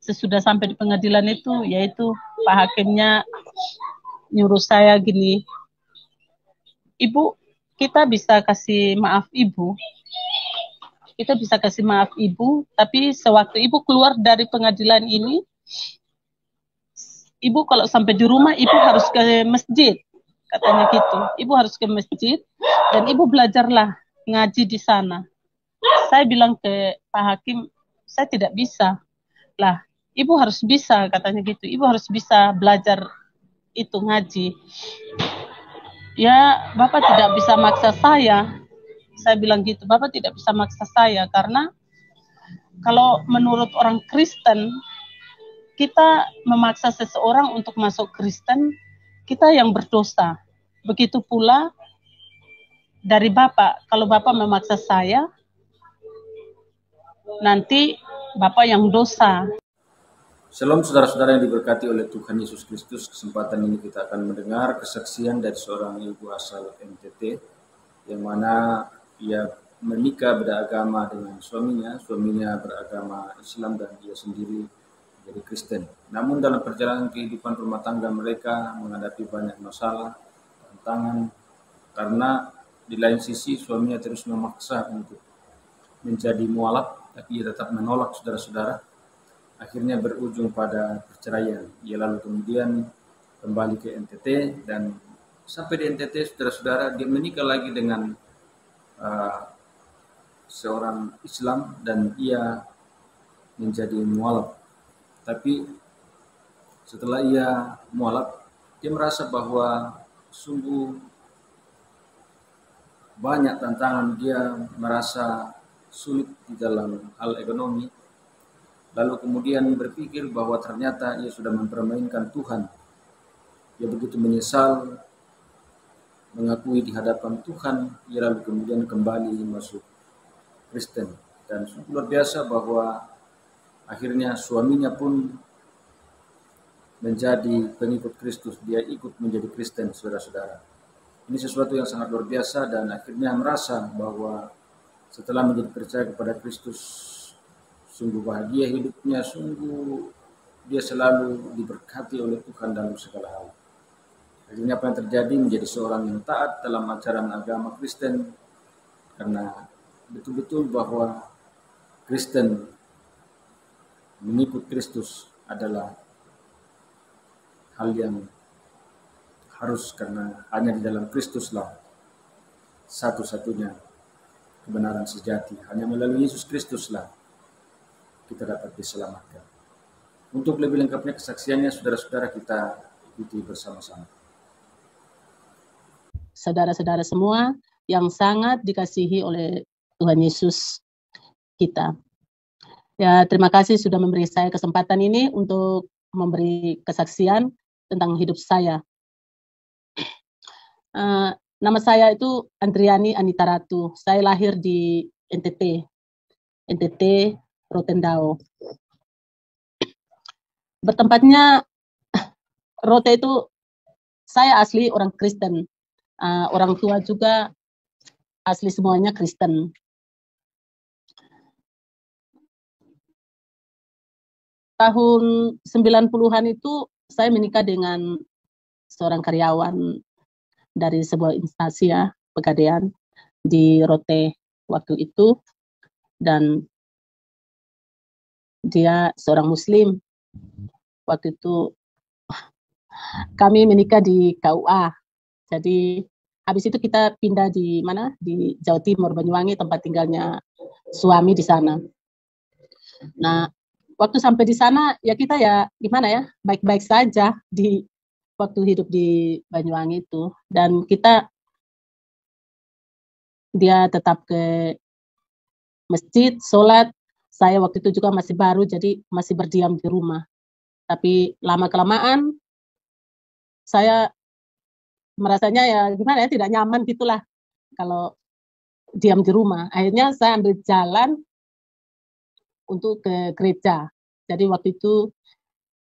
sesudah sampai di pengadilan itu, yaitu Pak Hakimnya nyuruh saya gini, Ibu, kita bisa kasih maaf Ibu, kita bisa kasih maaf Ibu, tapi sewaktu Ibu keluar dari pengadilan ini, Ibu kalau sampai di rumah, Ibu harus ke masjid, katanya gitu. Ibu harus ke masjid, dan Ibu belajarlah ngaji di sana. Saya bilang ke Pak Hakim, saya tidak bisa. Lah, Ibu harus bisa, katanya gitu. Ibu harus bisa belajar itu ngaji. Ya, Bapak tidak bisa maksa saya. Saya bilang gitu, Bapak tidak bisa maksa saya, karena kalau menurut orang Kristen, kita memaksa seseorang untuk masuk Kristen, kita yang berdosa. Begitu pula dari Bapak, kalau Bapak memaksa saya, nanti Bapak yang dosa. Shalom saudara-saudara yang diberkati oleh Tuhan Yesus Kristus. Kesempatan ini kita akan mendengar kesaksian dari seorang ibu asal NTT, yang mana ia menikah beragama dengan suaminya beragama Islam dan dia sendiri jadi Kristen. Namun dalam perjalanan kehidupan rumah tangga mereka menghadapi banyak masalah, tantangan, karena di lain sisi suaminya terus memaksa untuk menjadi mualaf, tapi ia tetap menolak saudara-saudara. Akhirnya berujung pada perceraian. Ia lalu kemudian kembali ke NTT, dan sampai di NTT saudara-saudara dia menikah lagi dengan seorang Islam dan ia menjadi mualaf. Tapi setelah ia mualaf, dia merasa bahwa sungguh banyak tantangan. Dia merasa sulit di dalam hal ekonomi. Lalu kemudian berpikir bahwa ternyata ia sudah mempermainkan Tuhan. Ia begitu menyesal, mengakui di hadapan Tuhan. Ia lalu kemudian kembali masuk Kristen. Dan luar biasa bahwa akhirnya suaminya pun menjadi pengikut Kristus. Dia ikut menjadi Kristen, saudara-saudara. Ini sesuatu yang sangat luar biasa, dan akhirnya merasa bahwa setelah menjadi percaya kepada Kristus, sungguh bahagia hidupnya, sungguh dia selalu diberkati oleh Tuhan dalam segala hal. Akhirnya apa yang terjadi, menjadi seorang yang taat dalam ajaran agama Kristen, karena betul-betul bahwa Kristen mengikut Kristus adalah hal yang harus, karena hanya di dalam Kristuslah satu-satunya kebenaran sejati. Hanya melalui Yesus Kristuslah kita dapat diselamatkan. Untuk lebih lengkapnya kesaksiannya, saudara-saudara, kita ikuti bersama-sama. Saudara-saudara semua yang sangat dikasihi oleh Tuhan Yesus kita. Ya, terima kasih sudah memberi saya kesempatan ini untuk memberi kesaksian tentang hidup saya. Nama saya itu Andriani Anita Ratu. Saya lahir di NTT Rotendao. Bertempatnya Rote itu, saya asli orang Kristen. Orang tua juga asli semuanya Kristen. Tahun 90-an itu saya menikah dengan seorang karyawan dari sebuah instansi pegadaian di Rote waktu itu, dan dia seorang Muslim. Waktu itu kami menikah di KUA. Jadi habis itu kita pindah di mana? Di Jawa Timur, Banyuwangi, tempat tinggalnya suami di sana. Nah, waktu sampai di sana ya kita ya gimana ya, baik-baik saja di waktu hidup di Banyuwangi itu. Dan dia tetap ke masjid, sholat. Saya waktu itu juga masih baru, jadi masih berdiam di rumah. Tapi lama-kelamaan saya merasanya ya gimana ya, tidak nyaman gitulah kalau diam di rumah. Akhirnya saya ambil jalan untuk ke gereja. Jadi waktu itu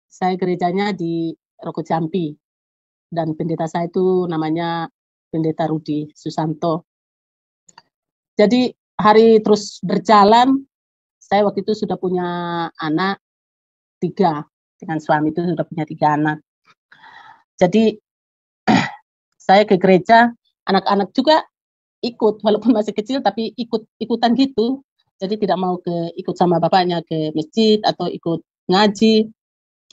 saya gerejanya di Roko Jampi, dan pendeta saya itu namanya Pendeta Rudi Susanto. Jadi hari terus berjalan, saya waktu itu sudah punya anak, 3 dengan suami itu sudah punya 3 anak. Jadi saya ke gereja, anak-anak juga ikut walaupun masih kecil tapi ikutan gitu. Jadi tidak mau ikut sama bapaknya ke masjid atau ikut ngaji,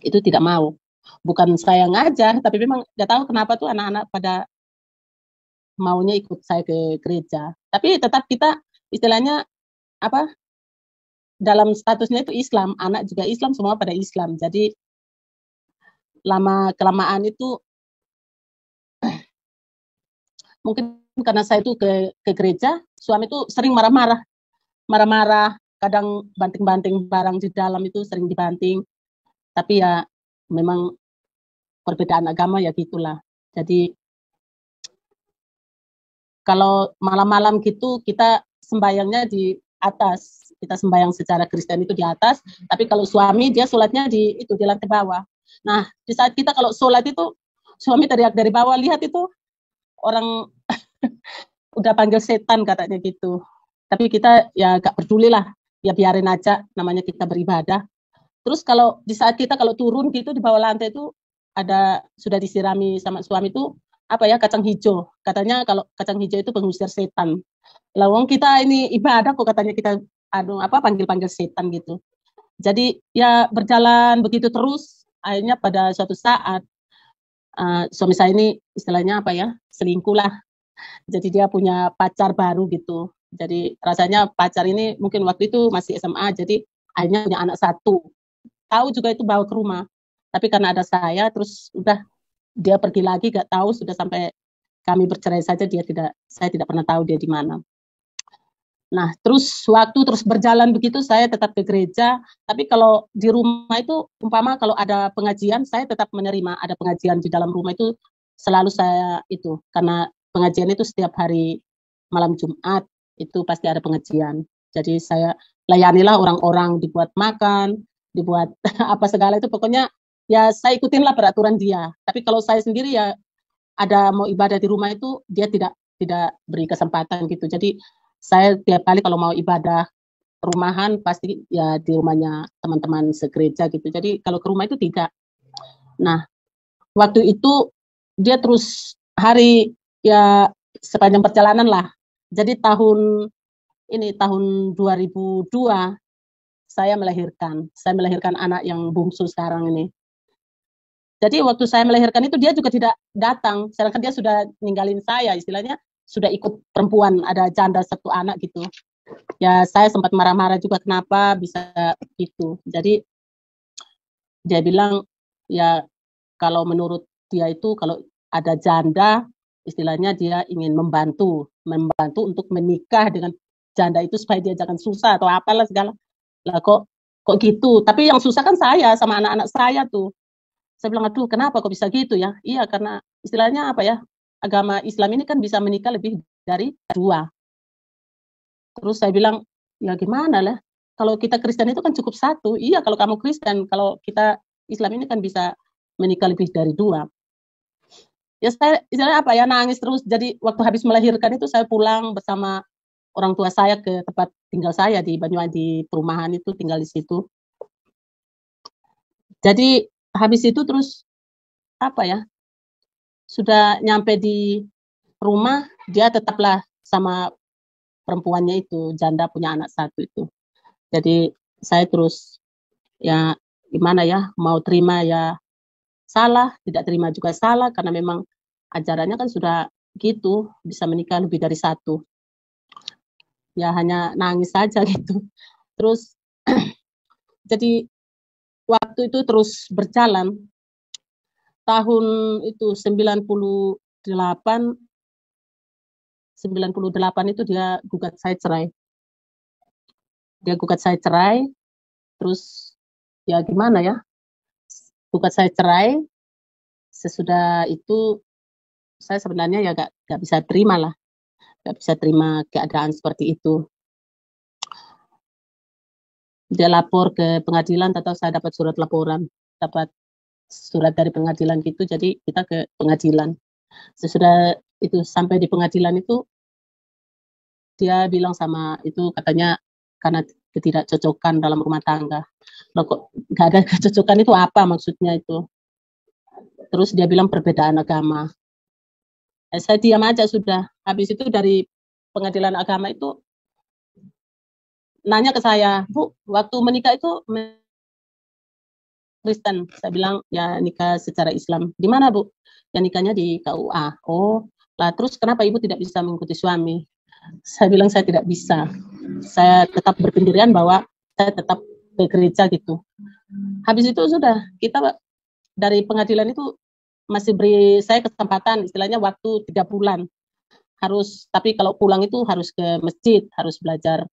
itu tidak mau. Bukan saya ngajar, tapi memang nggak tahu kenapa tuh anak-anak pada maunya ikut saya ke gereja. Tapi tetap kita istilahnya apa, dalam statusnya itu Islam, anak juga Islam, semua pada Islam. Jadi lama kelamaan itu mungkin karena saya itu ke gereja, suami itu sering marah-marah, kadang banting-banting barang di dalam itu sering dibanting. Tapi ya memang perbedaan agama ya gitulah. Jadi kalau malam-malam gitu kita sembayangnya di atas, kita sembayang secara Kristen itu di atas, tapi kalau suami dia sholatnya di lantai bawah. Nah, di saat kita kalau sholat itu suami teriak dari bawah, lihat itu orang udah panggil setan katanya gitu. Tapi kita ya gak peduli lah, ya biarin aja, namanya kita beribadah. Terus kalau di saat kita kalau turun gitu di bawah lantai itu ada sudah disirami sama suami itu apa ya, kacang hijau. Katanya kalau kacang hijau itu pengusir setan. Lawang kita ini ibadah kok katanya kita panggil-panggil setan gitu. Jadi ya berjalan begitu terus, akhirnya pada suatu saat suami saya ini istilahnya apa ya, selingkuh lah. Jadi dia punya pacar baru gitu. Jadi rasanya pacar ini mungkin waktu itu masih SMA, jadi akhirnya punya anak 1. Tahu juga itu bawa ke rumah. Tapi karena ada saya, terus udah dia pergi lagi, gak tahu sudah sampai kami bercerai saja saya tidak pernah tahu dia di mana. Nah, terus waktu terus berjalan begitu, saya tetap ke gereja. Tapi kalau di rumah itu, umpama kalau ada pengajian, saya tetap menerima. Ada pengajian di dalam rumah itu, selalu saya itu. Karena pengajian itu setiap hari malam Jumat, itu pasti ada pengajian. Jadi saya layanilah orang-orang, dibuat makan, dibuat apa segala itu. Pokoknya ya saya ikutinlah peraturan dia. Tapi kalau saya sendiri ya, ada mau ibadah di rumah itu, dia tidak beri kesempatan gitu. Jadi saya tiap kali kalau mau ibadah rumahan pasti ya di rumahnya teman-teman segereja gitu. Jadi kalau ke rumah itu tidak. Nah, waktu itu dia terus hari ya sepanjang perjalanan lah. Jadi tahun 2002 saya melahirkan. Saya melahirkan anak yang bungsu sekarang ini. Jadi waktu saya melahirkan itu dia juga tidak datang, sedangkan dia sudah ninggalin saya, istilahnya sudah ikut perempuan, ada janda 1 anak gitu. Ya saya sempat marah-marah juga kenapa bisa gitu. Jadi dia bilang ya kalau menurut dia itu kalau ada janda, istilahnya dia ingin membantu untuk menikah dengan janda itu supaya dia jangan susah atau apalah segala. Lah kok gitu. Tapi yang susah kan saya sama anak-anak saya tuh. Saya bilang, aduh kenapa kok bisa gitu ya? Iya karena istilahnya apa ya, agama Islam ini kan bisa menikah lebih dari 2. Terus saya bilang, ya gimana lah, kalau kita Kristen itu kan cukup 1. Iya kalau kamu Kristen, kalau kita Islam ini kan bisa menikah lebih dari 2. Ya saya istilahnya apa ya, nangis terus. Jadi waktu habis melahirkan itu saya pulang bersama orang tua saya ke tempat tinggal saya di Banyuwangi, di perumahan itu tinggal di situ. Jadi habis itu terus apa ya, sudah nyampe di rumah, dia tetaplah sama perempuannya itu, janda punya anak 1 itu. Jadi saya terus ya gimana ya, mau terima ya salah, tidak terima juga salah, karena memang ajarannya kan sudah gitu, bisa menikah lebih dari 1. Ya hanya nangis saja gitu. Terus jadi waktu itu terus berjalan, tahun itu 98 itu dia gugat saya cerai. Dia gugat saya cerai, terus ya gimana ya, gugat saya cerai, sesudah itu saya sebenarnya ya gak bisa terima lah, gak bisa terima keadaan seperti itu. Dia lapor ke pengadilan, atau saya dapat surat laporan, dapat surat dari pengadilan gitu, jadi kita ke pengadilan. Sesudah itu sampai di pengadilan itu, dia bilang sama itu, katanya karena ketidakcocokan dalam rumah tangga. Loh kok nggak ada kecocokan itu apa maksudnya itu? Terus dia bilang perbedaan agama. Saya diam aja sudah. Habis itu dari pengadilan agama itu nanya ke saya, Bu, waktu menikah itu Kristen. Saya bilang, ya nikah secara Islam. Di mana, Bu? Ya nikahnya di KUA. Oh, lah terus kenapa Ibu tidak bisa mengikuti suami? Saya bilang saya tidak bisa. Saya tetap berpendirian bahwa saya tetap ke gereja gitu. Habis itu sudah, kita dari pengadilan itu masih beri saya kesempatan, istilahnya waktu 3 bulan. Harus, tapi kalau pulang itu harus ke masjid, harus belajar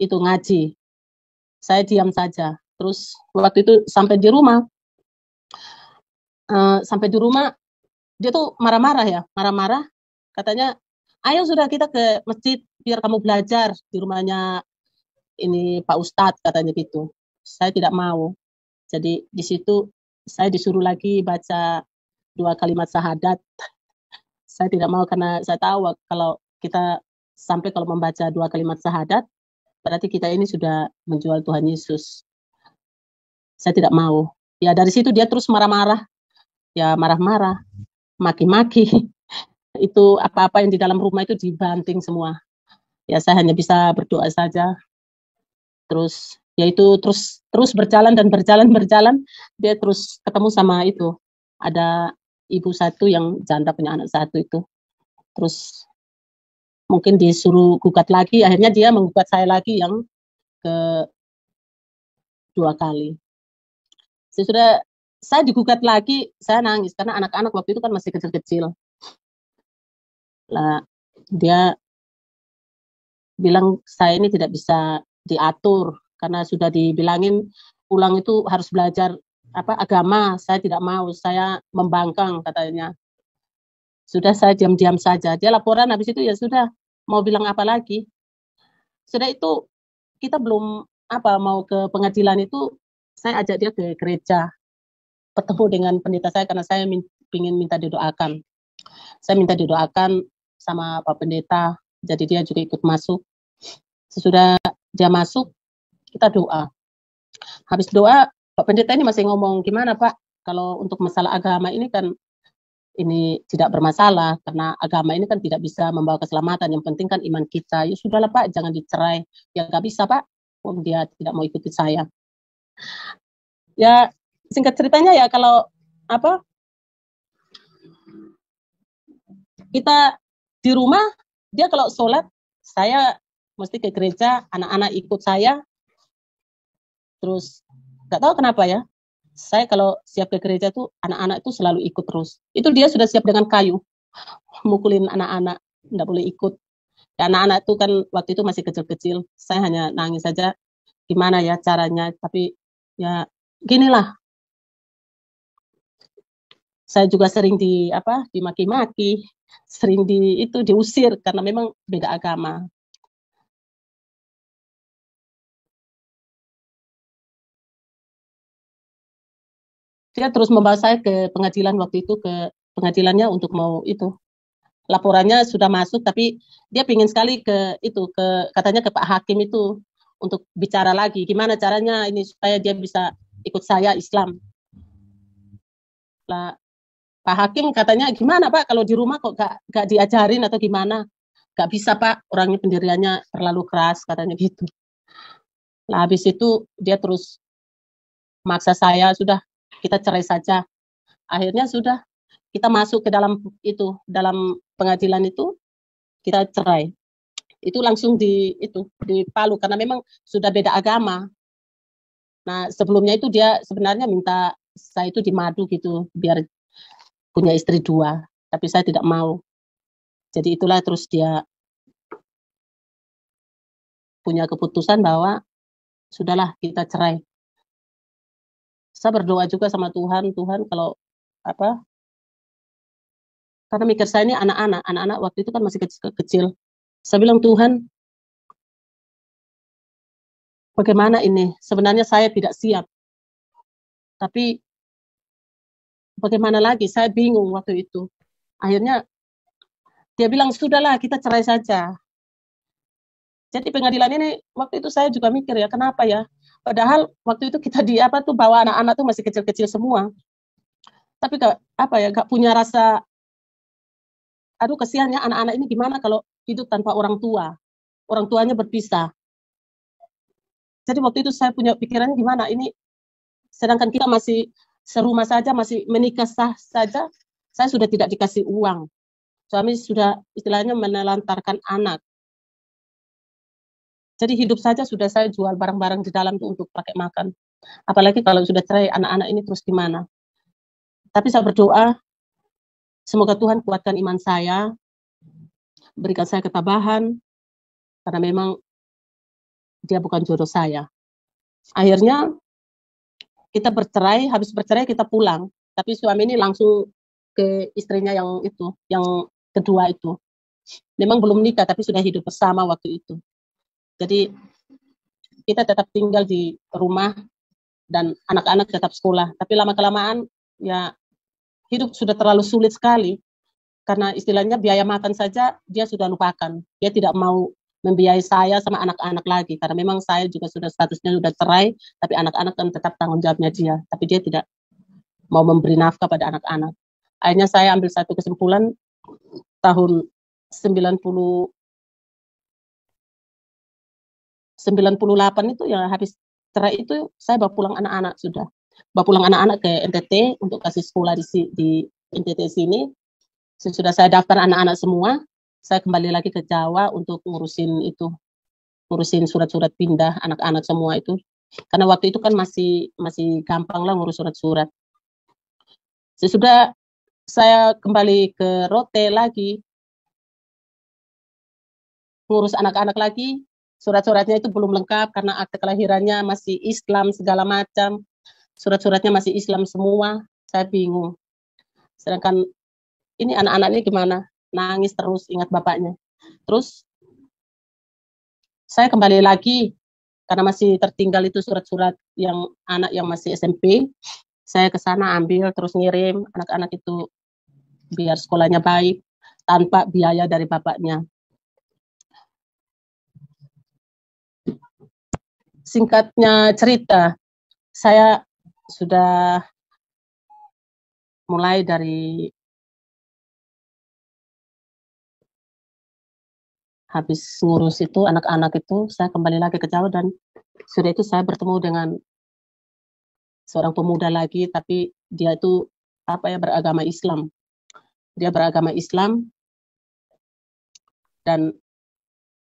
itu ngaji. Saya diam saja. Terus waktu itu sampai di rumah, dia tuh marah-marah ya, marah-marah. Katanya, ayo sudah kita ke masjid biar kamu belajar di rumahnya ini Pak Ustadz katanya gitu. Saya tidak mau. Jadi di situ saya disuruh lagi baca 2 kalimat syahadat. Saya tidak mau karena saya tahu kalau kita sampai kalau membaca 2 kalimat syahadat, berarti kita ini sudah menjual Tuhan Yesus. Saya tidak mau. Ya dari situ dia terus marah-marah. Ya marah-marah, maki-maki. Itu apa-apa yang di dalam rumah itu dibanting semua. Ya saya hanya bisa berdoa saja. Terus yaitu terus berjalan dan berjalan, dia terus ketemu sama itu. Ada ibu satu yang janda punya anak satu itu. Terus mungkin disuruh gugat lagi, akhirnya dia menggugat saya lagi yang kedua kali. Sesudah saya digugat lagi, saya nangis karena anak-anak waktu itu kan masih kecil-kecil. Lah dia bilang saya ini tidak bisa diatur karena sudah dibilangin pulang itu harus belajar agama. Saya tidak mau, saya membangkang katanya. Sudah saya diam-diam saja. Dia laporan habis itu ya sudah, mau bilang apa lagi. Sudah itu kita belum mau ke pengadilan itu, saya ajak dia ke gereja. Bertemu dengan pendeta saya karena saya ingin minta didoakan. Saya minta didoakan sama Pak Pendeta, jadi dia juga ikut masuk. Sesudah dia masuk, kita doa. Habis doa, Pak Pendeta ini masih ngomong, gimana Pak, kalau untuk masalah agama ini kan ini tidak bermasalah, karena agama ini kan tidak bisa membawa keselamatan, yang penting kan iman kita. Ya sudahlah Pak, jangan dicerai. Ya nggak bisa Pak, dia tidak mau ikuti saya. Ya singkat ceritanya ya kalau kita di rumah, dia kalau sholat, saya mesti ke gereja, anak-anak ikut saya. Terus nggak tahu kenapa ya, saya kalau siap ke gereja tuh anak-anak itu selalu ikut terus. Itu dia sudah siap dengan kayu, mukulin anak-anak, nggak boleh ikut. Ya, anak-anak itu kan waktu itu masih kecil-kecil. Saya hanya nangis saja, gimana ya caranya. Tapi ya ginilah. Saya juga sering dimaki-maki, sering diusir karena memang beda agama. Dia terus membawa saya ke pengadilan waktu itu, ke pengadilannya untuk mau itu. Laporannya sudah masuk, tapi dia pingin sekali katanya ke Pak Hakim itu untuk bicara lagi. Gimana caranya ini supaya dia bisa ikut saya Islam. Lah, Pak Hakim katanya gimana Pak kalau di rumah kok gak diajarin atau gimana? Gak bisa Pak, orangnya pendiriannya terlalu keras katanya gitu. Nah habis itu dia terus maksa saya, sudah kita cerai saja. Akhirnya sudah kita masuk ke dalam pengadilan itu, kita cerai. Itu langsung di Palu karena memang sudah beda agama. Nah sebelumnya itu dia sebenarnya minta saya itu dimadu gitu biar punya istri 2, tapi saya tidak mau. Jadi itulah terus dia punya keputusan bahwa sudahlah kita cerai. Saya berdoa juga sama Tuhan kalau karena mikir saya ini anak-anak waktu itu kan masih kecil. Saya bilang Tuhan, bagaimana ini? Sebenarnya saya tidak siap. Tapi bagaimana lagi? Saya bingung waktu itu. Akhirnya dia bilang, sudahlah kita cerai saja. Jadi pengadilan ini waktu itu saya juga mikir ya, kenapa ya? Padahal waktu itu kita di apa tuh bawa anak-anak tuh masih kecil-kecil semua. Tapi gak punya rasa, aduh kesiannya anak-anak ini gimana kalau hidup tanpa orang tua. Orang tuanya berpisah. Jadi waktu itu saya punya pikirannya gimana ini, sedangkan kita masih serumah saja, masih menikah sah saja, saya sudah tidak dikasih uang. Suami sudah istilahnya menelantarkan anak. Jadi hidup saja sudah saya jual barang-barang di dalam itu untuk pakai makan. Apalagi kalau sudah cerai, anak-anak ini terus gimana. Tapi saya berdoa, semoga Tuhan kuatkan iman saya, berikan saya ketabahan, karena memang dia bukan jodoh saya. Akhirnya kita bercerai, habis bercerai kita pulang. Tapi suami ini langsung ke istrinya yang itu, yang kedua itu. Memang belum nikah, tapi sudah hidup bersama waktu itu. Jadi kita tetap tinggal di rumah dan anak-anak tetap sekolah. Tapi lama-kelamaan ya hidup sudah terlalu sulit sekali. Karena istilahnya biaya makan saja dia sudah lupakan. Dia tidak mau membiayai saya sama anak-anak lagi. Karena memang saya juga sudah statusnya sudah cerai, tapi anak-anak kan tetap tanggung jawabnya dia. Tapi dia tidak mau memberi nafkah pada anak-anak. Akhirnya saya ambil satu kesimpulan tahun 98 itu ya, habis cerai itu saya bawa pulang anak-anak sudah. Bawa pulang anak-anak ke NTT untuk kasih sekolah di NTT sini. Sudah saya daftar anak-anak semua, saya kembali lagi ke Jawa untuk ngurusin surat-surat pindah anak-anak semua itu. Karena waktu itu kan masih gampang lah ngurus surat-surat. Sesudah saya kembali ke Rote lagi, ngurus anak-anak lagi, surat-suratnya itu belum lengkap karena akte kelahirannya masih Islam segala macam, surat-suratnya masih Islam semua, saya bingung. Sedangkan ini anak-anaknya gimana? Nangis terus ingat bapaknya. Terus saya kembali lagi karena masih tertinggal itu surat-surat yang anak yang masih SMP. Saya ke sana ambil terus ngirim anak-anak itu biar sekolahnya baik tanpa biaya dari bapaknya. Singkatnya cerita, saya sudah mulai dari habis ngurus itu anak-anak itu, saya kembali lagi ke Jawa dan sudah itu saya bertemu dengan seorang pemuda lagi, tapi dia itu beragama Islam. Dia beragama Islam dan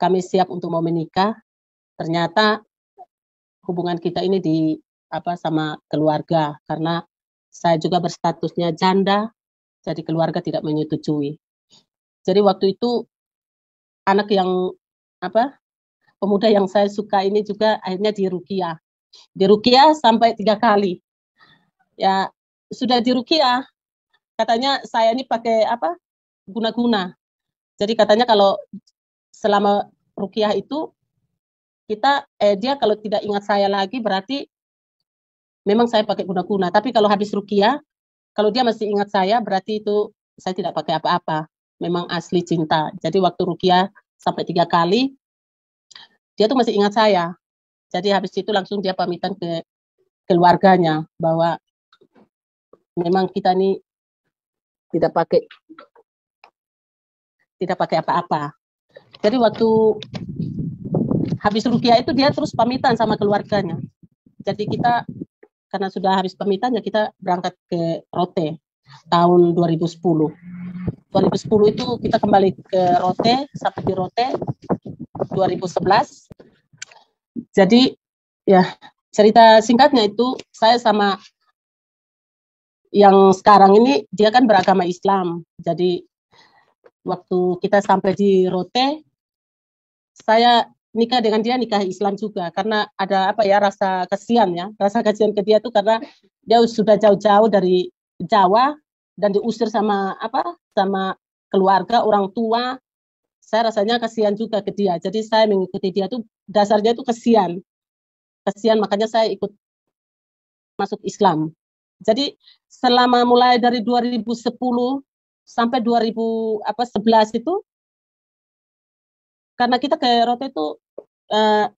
kami siap untuk mau menikah. Ternyata hubungan kita ini sama keluarga karena saya juga berstatusnya janda, jadi keluarga tidak menyetujui. Jadi waktu itu anak yang pemuda yang saya suka ini juga akhirnya diruqyah sampai 3 kali. Ya sudah diruqyah, katanya saya ini pakai guna-guna. Jadi katanya kalau selama ruqyah itu dia kalau tidak ingat saya lagi berarti memang saya pakai guna-guna. Tapi kalau habis ruqyah, kalau dia masih ingat saya berarti itu saya tidak pakai apa-apa. Memang asli cinta. Jadi waktu ruqyah sampai 3 kali, dia tuh masih ingat saya. Jadi habis itu langsung dia pamitan ke keluarganya bahwa memang kita ini tidak pakai apa-apa. Jadi waktu habis ruqyah itu dia terus pamitan sama keluarganya. Jadi kita karena sudah habis pamitan ya kita berangkat ke Rote tahun 2010. 2010 itu kita kembali ke Rote, sampai di Rote 2011. Jadi ya cerita singkatnya itu saya sama yang sekarang ini dia kan beragama Islam. Jadi waktu kita sampai di Rote, saya nikah dengan dia nikah Islam juga karena ada rasa kasihan ke dia tuh karena dia sudah jauh-jauh dari Jawa dan diusir sama keluarga orang tua. Saya rasanya kasihan juga ke dia, jadi saya mengikuti dia tuh dasarnya tuh kasihan makanya saya ikut masuk Islam. Jadi selama mulai dari 2010 sampai 2011 itu karena kita ke Rote itu 2010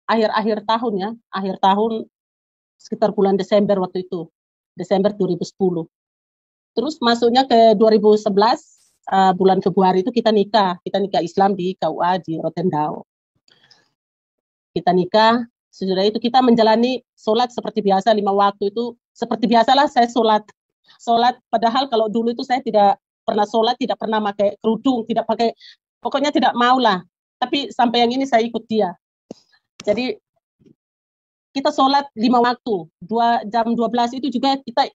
akhir tahun ya, akhir tahun sekitar bulan Desember waktu itu, Desember 2010. Terus masuknya ke 2011 bulan Februari itu kita nikah Islam di KUA di Rotendao. Kita nikah, sesudah itu kita menjalani sholat seperti biasa 5 waktu itu, seperti biasalah saya sholat. Padahal kalau dulu itu saya tidak pernah sholat, tidak pernah pakai kerudung, tidak pakai, pokoknya tidak mau lah. Tapi sampai yang ini saya ikut dia. Jadi kita sholat 5 waktu, jam 12 itu juga kita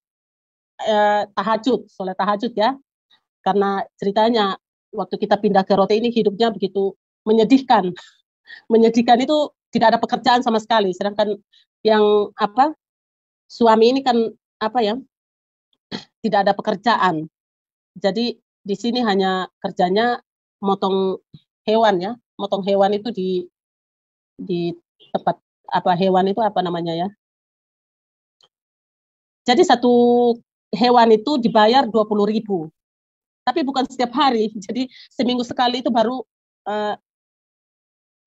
sholat tahajud ya. Karena ceritanya waktu kita pindah ke Rote ini hidupnya begitu menyedihkan. Menyedihkan itu tidak ada pekerjaan sama sekali. Sedangkan yang suami ini kan tidak ada pekerjaan. Jadi di sini hanya kerjanya motong hewan ya. Motong hewan itu di tempat hewan itu apa namanya ya. Jadi satu hewan itu dibayar 20.000. Tapi bukan setiap hari. Jadi seminggu sekali itu baru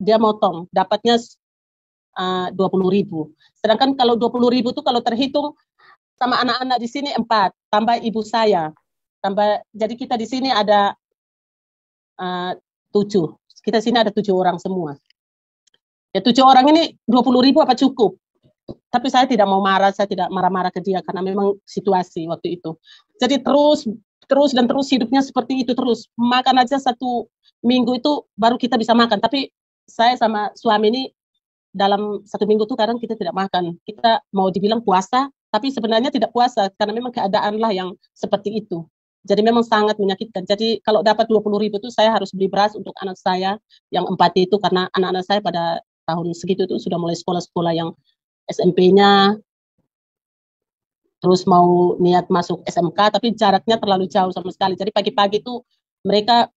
dia motong, dapatnya 20.000. Sedangkan kalau 20.000 itu kalau terhitung sama anak-anak di sini 4, tambah ibu saya. Jadi kita di sini ada 7. Kita sini ada 7 orang semua. Ya 7 orang ini 20.000 apa cukup? Tapi saya tidak mau marah, saya tidak marah-marah ke dia karena memang situasi waktu itu. Jadi terus hidupnya seperti itu terus. Makan aja 1 minggu itu baru kita bisa makan. Tapi saya sama suami ini dalam 1 minggu itu kadang kita tidak makan. Kita mau dibilang puasa, tapi sebenarnya tidak puasa karena memang keadaan lah yang seperti itu. Jadi memang sangat menyakitkan. Jadi kalau dapat 20.000 itu saya harus beli beras untuk anak saya yang 4 itu karena anak-anak saya pada tahun segitu itu sudah mulai sekolah-sekolah yang SMP-nya, terus mau niat masuk SMK, tapi jaraknya terlalu jauh sama sekali. Jadi pagi-pagi itu mereka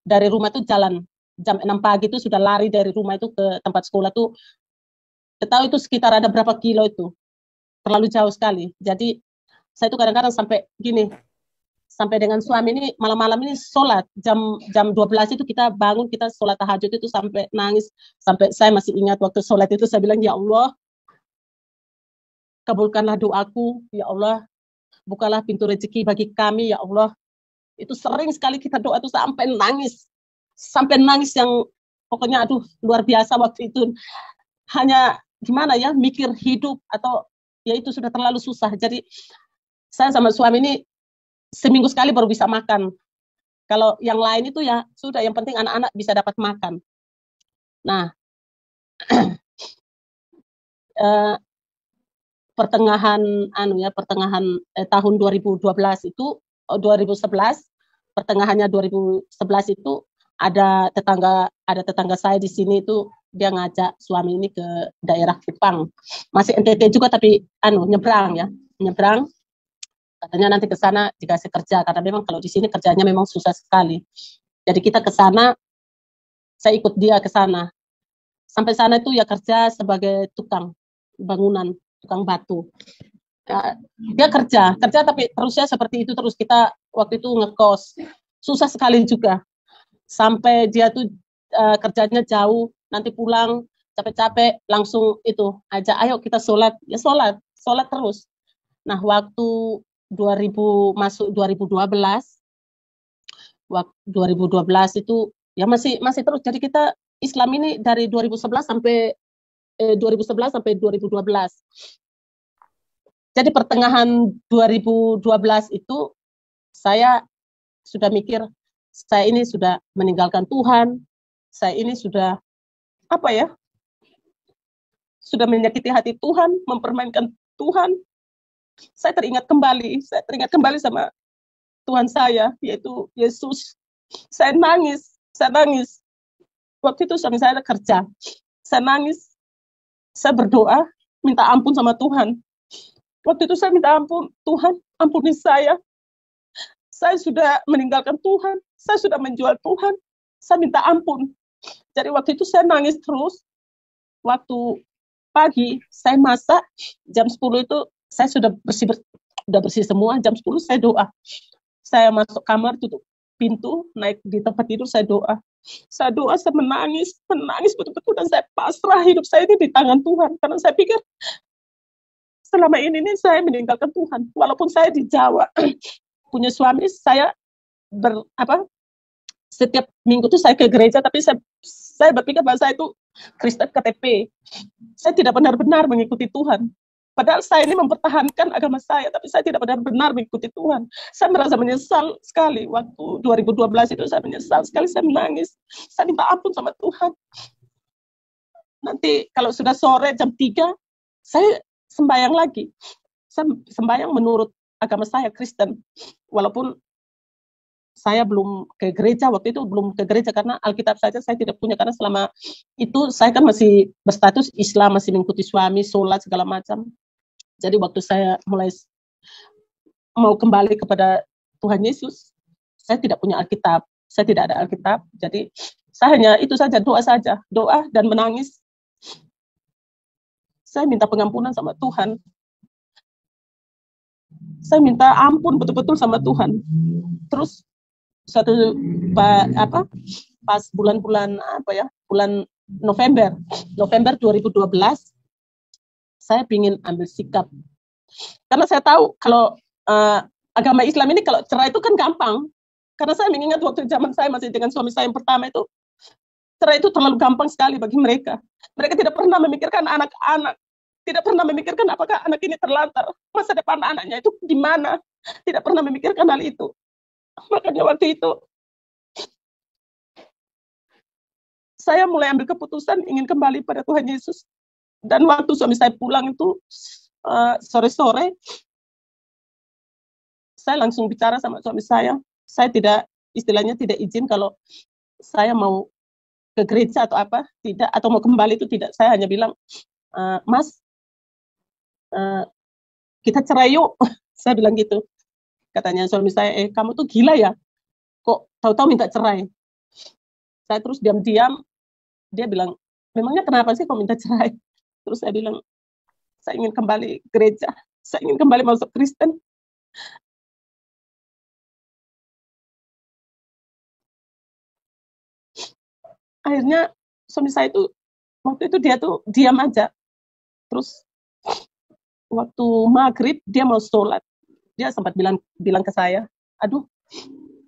dari rumah itu jalan, jam 6 pagi itu sudah lari dari rumah itu ke tempat sekolah tuh, tahu itu sekitar ada berapa kilo itu, terlalu jauh sekali. Jadi saya itu kadang-kadang sampai gini, sampai dengan suami ini malam-malam ini sholat, jam 12 itu kita bangun, kita sholat tahajud itu sampai nangis, sampai saya masih ingat waktu sholat itu saya bilang, ya Allah, kabulkanlah doaku, ya Allah, bukalah pintu rezeki bagi kami, ya Allah. Itu sering sekali kita doa itu sampai nangis yang pokoknya aduh luar biasa waktu itu. Hanya gimana ya, mikir hidup atau ya itu sudah terlalu susah. Jadi saya sama suami ini seminggu sekali baru bisa makan. Kalau yang lain itu ya sudah, yang penting anak-anak bisa dapat makan. Nah, pertengahan tahun 2012 itu 2011, pertengahannya 2011 itu ada tetangga saya di sini itu dia ngajak suami ini ke daerah Kupang, masih NTT juga tapi nyebrang katanya nanti ke sana dikasih kerja karena memang kalau di sini kerjanya memang susah sekali. Jadi kita ke sana, saya ikut dia ke sana. Sampai sana itu ya kerja sebagai tukang bangunan, tukang batu. Dia kerja tapi terusnya seperti itu terus. Kita waktu itu ngekos, susah sekali juga. Sampai dia tuh kerjanya jauh, nanti pulang capek-capek langsung itu aja, ayo kita sholat, ya sholat terus. Nah waktu masuk 2012 itu ya masih terus. Jadi kita Islam ini dari 2011 sampai 2012. Jadi pertengahan 2012 itu saya sudah mikir, saya ini sudah meninggalkan Tuhan, saya ini sudah sudah menyakiti hati Tuhan, mempermainkan Tuhan. Saya teringat kembali sama Tuhan saya, yaitu Yesus. Saya nangis. Waktu itu suami saya ada kerja. Saya nangis. Saya berdoa, minta ampun sama Tuhan. Waktu itu saya minta ampun, Tuhan, ampuni saya. Saya sudah meninggalkan Tuhan. Saya sudah menjual Tuhan. Saya minta ampun. Jadi waktu itu saya nangis terus. Waktu pagi saya masak, jam 10 itu saya sudah bersih semua. Jam 10 saya doa. Saya masuk kamar, pintu, naik di tempat tidur, saya doa. Saya doa, saya menangis betul-betul, dan saya pasrah hidup saya ini di tangan Tuhan. Karena saya pikir selama ini saya meninggalkan Tuhan. Walaupun saya di Jawa, punya suami, saya setiap minggu tuh saya ke gereja, tapi saya berpikir bahwa saya itu Kristen KTP. Saya tidak benar-benar mengikuti Tuhan. Padahal saya ini mempertahankan agama saya, tapi saya tidak benar-benar mengikuti Tuhan. Saya merasa menyesal sekali. Waktu 2012 itu saya menyesal sekali, saya menangis. Saya minta ampun sama Tuhan. Nanti kalau sudah sore jam 3, saya sembahyang lagi. Saya sembahyang menurut agama saya, Kristen. Walaupun saya belum ke gereja, waktu itu belum ke gereja karena Alkitab saja saya tidak punya, karena selama itu saya kan masih berstatus Islam, masih mengikuti suami, sholat segala macam. Jadi waktu saya mulai mau kembali kepada Tuhan Yesus, saya tidak punya Alkitab, saya tidak ada Alkitab. Jadi saya hanya itu saja, doa dan menangis. Saya minta pengampunan sama Tuhan. Saya minta ampun betul-betul sama Tuhan. Terus pas bulan November 2012, saya ingin ambil sikap, karena saya tahu kalau agama Islam ini kalau cerai itu kan gampang. Karena saya mengingat waktu zaman saya masih dengan suami saya yang pertama itu, cerai itu terlalu gampang sekali bagi mereka. Mereka tidak pernah memikirkan anak-anak, tidak pernah memikirkan apakah anak ini terlantar, masa depan anaknya itu di mana, tidak pernah memikirkan hal itu. Makanya waktu itu saya mulai ambil keputusan ingin kembali pada Tuhan Yesus. Dan waktu suami saya pulang itu sore-sore, saya langsung bicara sama suami saya. Saya istilahnya tidak izin kalau saya mau ke gereja atau apa, tidak, atau mau kembali itu tidak. Saya hanya bilang, Mas, kita cerai yuk. Saya bilang gitu. Katanya suami saya, kamu tuh gila ya, kok tahu-tahu minta cerai. Saya terus diam-diam, dia bilang, memangnya kenapa sih kok minta cerai? Terus saya bilang, saya ingin kembali gereja, saya ingin kembali masuk Kristen. Akhirnya suami saya itu, waktu itu dia tuh diam aja. Terus waktu maghrib dia mau sholat, dia sempat bilang ke saya, aduh,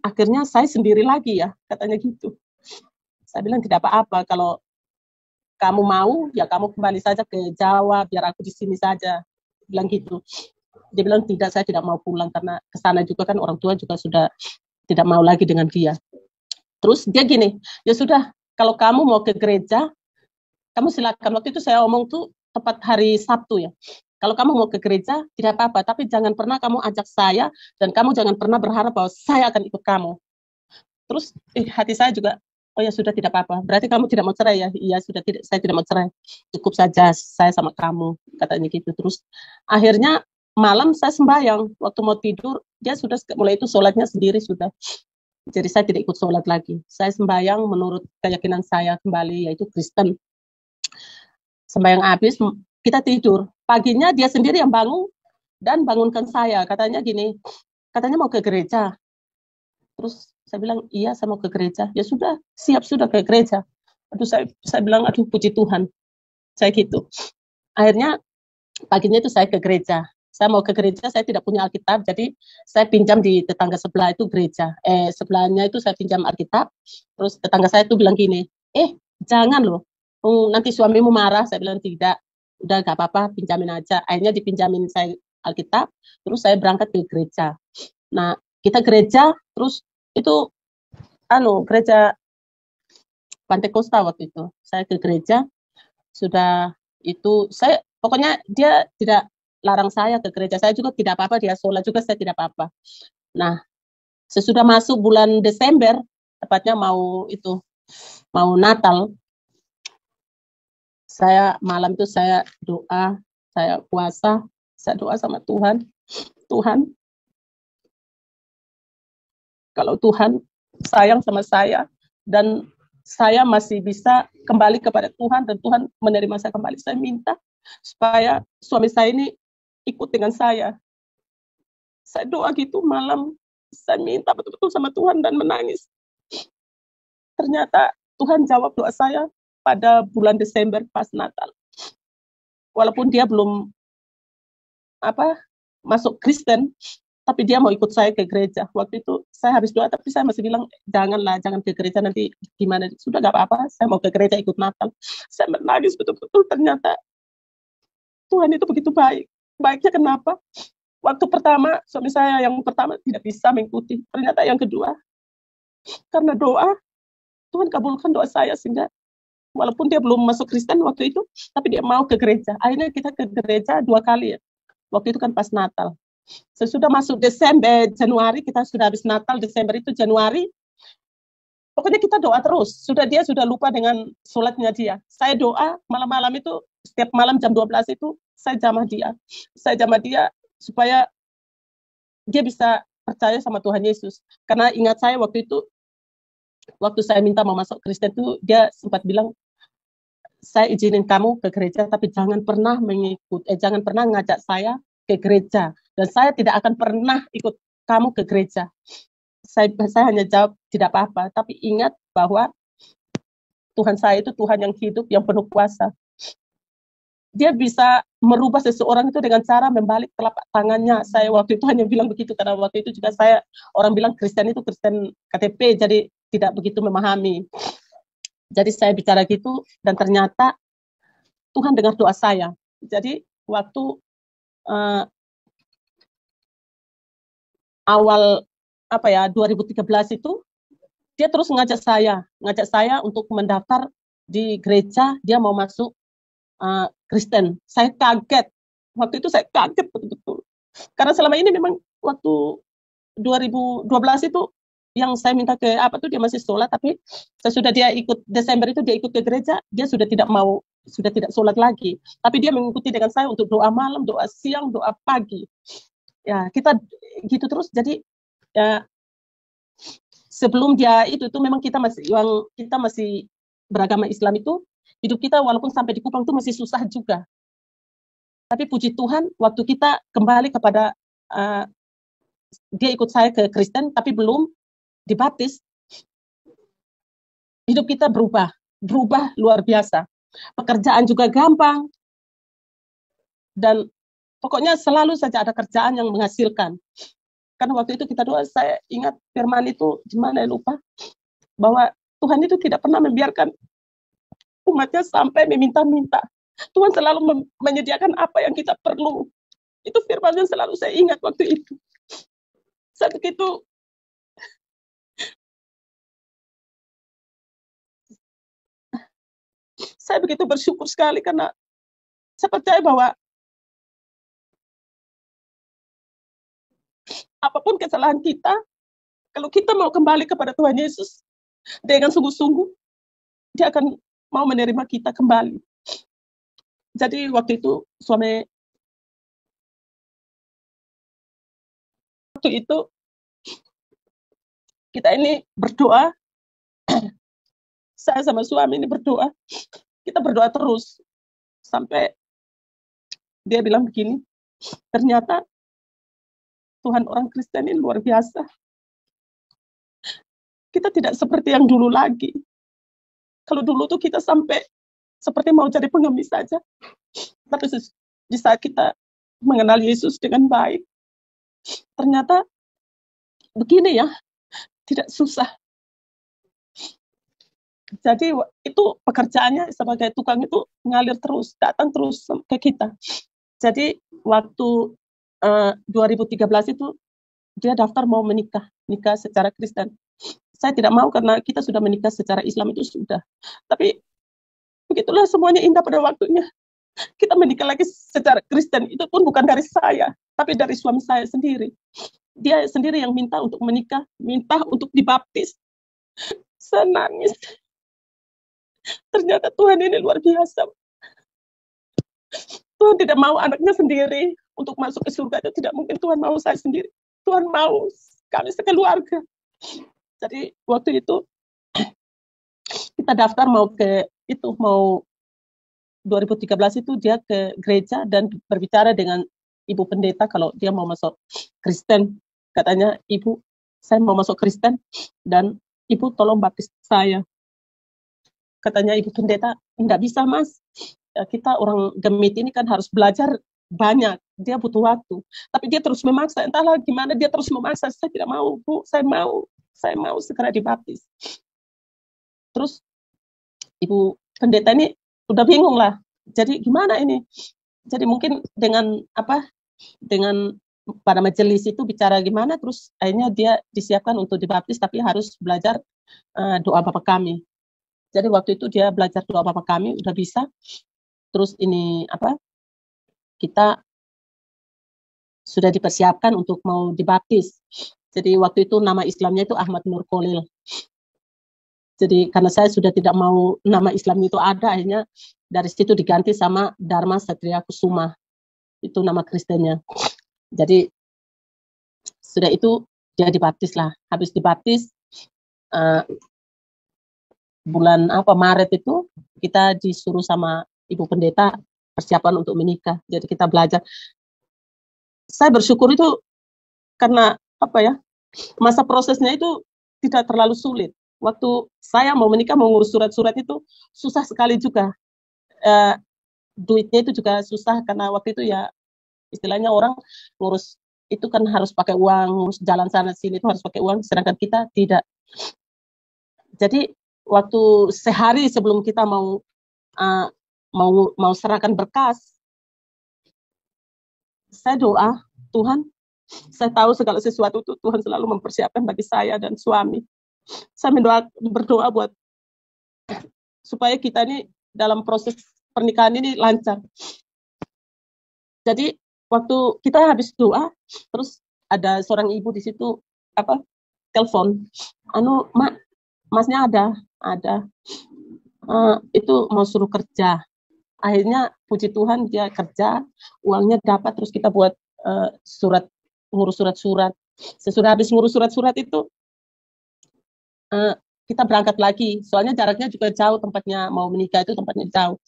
akhirnya saya sendiri lagi ya, katanya gitu. Saya bilang tidak apa-apa, kalau kamu mau ya kamu kembali saja ke Jawa, biar aku di sini saja, bilang gitu. Dia bilang tidak, saya tidak mau pulang karena kesana juga kan orang tua juga sudah tidak mau lagi dengan dia. Terus dia gini, ya sudah, kalau kamu mau ke gereja, kamu silakan. Waktu itu saya omong tuh tepat hari Sabtu ya. Kalau kamu mau ke gereja, tidak apa-apa, tapi jangan pernah kamu ajak saya, dan kamu jangan pernah berharap bahwa saya akan ikut kamu. Terus hati saya juga, oh ya sudah, tidak apa-apa. Berarti kamu tidak mau cerai ya? Iya sudah, tidak, saya tidak mau cerai. Cukup saja saya sama kamu, katanya gitu. Terus akhirnya malam saya sembahyang. Waktu mau tidur, dia sudah mulai itu sholatnya sendiri sudah. Jadi saya tidak ikut sholat lagi. Saya sembahyang menurut keyakinan saya kembali, yaitu Kristen. Sembahyang habis, kita tidur. Paginya dia sendiri yang bangun dan bangunkan saya. Katanya gini, katanya mau ke gereja. Terus saya bilang, iya saya mau ke gereja. Ya sudah, siap sudah ke gereja. Aduh, saya bilang, aduh puji Tuhan. Saya gitu. Akhirnya paginya itu saya ke gereja. Saya mau ke gereja, saya tidak punya Alkitab, jadi saya pinjam di tetangga sebelah itu gereja. Sebelahnya itu saya pinjam Alkitab. Terus tetangga saya itu bilang gini, jangan loh, nanti suamimu marah. Saya bilang tidak, udah gak apa-apa, pinjamin aja. Akhirnya dipinjamin saya Alkitab, terus saya berangkat ke gereja. Nah, kita gereja, terus itu gereja Pantai Kosta waktu itu. Saya ke gereja, sudah itu saya pokoknya dia tidak larang saya ke gereja. Saya juga tidak apa-apa, dia sholat juga saya tidak apa-apa. Nah, sesudah masuk bulan Desember, tepatnya mau Natal, saya malam itu saya doa, saya puasa, saya doa sama Tuhan. Tuhan, kalau Tuhan sayang sama saya dan saya masih bisa kembali kepada Tuhan dan Tuhan menerima saya kembali, saya minta supaya suami saya ini ikut dengan saya. Saya doa gitu malam Saya minta betul-betul sama Tuhan dan menangis. Ternyata Tuhan jawab doa saya pada bulan Desember pas Natal. Walaupun dia belum masuk Kristen, tapi dia mau ikut saya ke gereja. Waktu itu saya habis doa, tapi saya masih bilang, jangan ke gereja, nanti gimana. Sudah gak apa-apa, saya mau ke gereja ikut Natal. Saya menangis betul-betul. Ternyata Tuhan itu begitu baik. Baiknya kenapa? Waktu pertama, suami saya yang pertama tidak bisa mengikuti. Ternyata yang kedua, karena doa, Tuhan kabulkan doa saya, sehingga walaupun dia belum masuk Kristen waktu itu, tapi dia mau ke gereja. Akhirnya kita ke gereja 2 kali ya. Waktu itu kan pas Natal. Sesudah masuk Desember, Januari, kita sudah habis Natal, Desember itu Januari, pokoknya kita doa terus. Dia sudah lupa dengan sholatnya dia. Saya doa malam-malam itu, setiap malam jam 12 itu, saya jamah dia. Saya jamah dia supaya dia bisa percaya sama Tuhan Yesus. Karena ingat saya waktu itu, waktu saya minta mau masuk Kristen itu, dia sempat bilang, saya izinin kamu ke gereja, tapi jangan pernah ngajak saya ke gereja. Dan saya tidak akan pernah ikut kamu ke gereja. Saya hanya jawab, tidak apa-apa. Tapi ingat bahwa Tuhan saya itu Tuhan yang hidup, yang penuh kuasa. Dia bisa merubah seseorang itu dengan cara membalik telapak tangannya. Saya waktu itu hanya bilang begitu, karena waktu itu juga orang bilang Kristen itu Kristen KTP, jadi tidak begitu memahami. Jadi saya bicara gitu, dan ternyata Tuhan dengar doa saya. Jadi waktu awal 2013 itu, dia terus ngajak saya untuk mendaftar di gereja, dia mau masuk Kristen. Saya kaget. Waktu itu saya kaget betul-betul. Karena selama ini memang waktu 2012 itu yang saya minta ke dia masih sholat, tapi sesudah dia ikut Desember itu, dia ikut ke gereja, dia sudah tidak sholat lagi. Tapi dia mengikuti dengan saya untuk doa malam, doa siang, doa pagi. Ya, kita gitu terus. Jadi ya, sebelum dia itu memang kita masih beragama Islam itu, hidup kita walaupun sampai di Kupang itu masih susah juga. Tapi puji Tuhan, waktu kita kembali kepada dia ikut saya ke Kristen, tapi belum dibaptis, hidup kita berubah luar biasa. Pekerjaan juga gampang, dan pokoknya selalu saja ada kerjaan yang menghasilkan. Karena waktu itu kita doa, saya ingat firman itu, gimana lupa, bahwa Tuhan itu tidak pernah membiarkan umatnya sampai meminta-minta. Tuhan selalu menyediakan apa yang kita perlu. Itu firman yang selalu saya ingat waktu itu. Saat itu, saya begitu bersyukur sekali, karena saya percaya bahwa apapun kesalahan kita, kalau kita mau kembali kepada Tuhan Yesus dengan sungguh-sungguh, dia akan mau menerima kita kembali. Jadi waktu itu kita ini berdoa, saya sama suami ini berdoa, kita berdoa terus sampai dia bilang begini, ternyata Tuhan orang Kristen ini luar biasa. Kita tidak seperti yang dulu lagi. Kalau dulu tuh kita sampai seperti mau jadi pengemis saja. Tapi di saat kita mengenal Yesus dengan baik, ternyata begini ya, tidak susah. Jadi itu pekerjaannya sebagai tukang itu ngalir terus, datang terus ke kita. Jadi waktu 2013 itu dia daftar mau nikah secara Kristen. Saya tidak mau karena kita sudah menikah secara Islam itu sudah. Tapi begitulah, semuanya indah pada waktunya. Kita menikah lagi secara Kristen, itu pun bukan dari saya, tapi dari suami saya sendiri. Dia sendiri yang minta untuk menikah, minta untuk dibaptis. Saya nangis. Ternyata Tuhan ini luar biasa. Tuhan tidak mau anaknya sendiri untuk masuk ke surga, itu tidak mungkin. Tuhan mau saya sendiri. Tuhan mau kami sekeluarga. Jadi waktu itu kita daftar mau 2013 itu dia ke gereja dan berbicara dengan ibu pendeta kalau dia mau masuk Kristen. Katanya, Ibu, saya mau masuk Kristen dan ibu tolong baptis saya. Katanya ibu pendeta, enggak bisa mas, kita orang Gemit ini kan harus belajar banyak, dia butuh waktu. Tapi dia terus memaksa, entahlah gimana dia terus memaksa. Saya tidak mau bu, saya mau segera dibaptis. Terus ibu pendeta ini udah bingung lah. Jadi gimana ini? Jadi mungkin dengan pada majelis itu bicara gimana, terus akhirnya dia disiapkan untuk dibaptis, tapi harus belajar doa Bapa Kami. Jadi waktu itu dia belajar doa Bapa Kami, udah bisa. Terus ini kita sudah dipersiapkan untuk mau dibaptis. Jadi waktu itu nama Islamnya itu Ahmad Nur Kholil. Jadi karena saya sudah tidak mau nama Islam itu ada, akhirnya dari situ diganti sama Dharma Satria Kusuma. Itu nama Kristennya. Jadi sudah itu dia dibaptis lah. Habis dibaptis bulan Maret itu kita disuruh sama ibu pendeta persiapan untuk menikah. Jadi kita belajar. Saya bersyukur itu karena masa prosesnya itu tidak terlalu sulit. Waktu saya mau menikah, mau ngurus surat-surat itu susah sekali juga. Duitnya itu juga susah karena waktu itu ya istilahnya orang ngurus itu kan harus pakai uang, ngurus jalan sana sini itu harus pakai uang, sedangkan kita tidak. Jadi waktu sehari sebelum kita mau serahkan berkas, saya doa, Tuhan, saya tahu segala sesuatu itu Tuhan selalu mempersiapkan bagi saya dan suami. Saya berdoa buat supaya kita ini dalam proses pernikahan ini lancar. Jadi waktu kita habis doa, terus ada seorang ibu di situ telepon, Mak, masnya ada, itu mau suruh kerja. Akhirnya puji Tuhan dia kerja, uangnya dapat, terus kita buat ngurus surat-surat. Sesudah habis ngurus surat-surat itu kita berangkat lagi, soalnya jaraknya juga jauh, tempatnya mau menikah itu tempatnya jauh.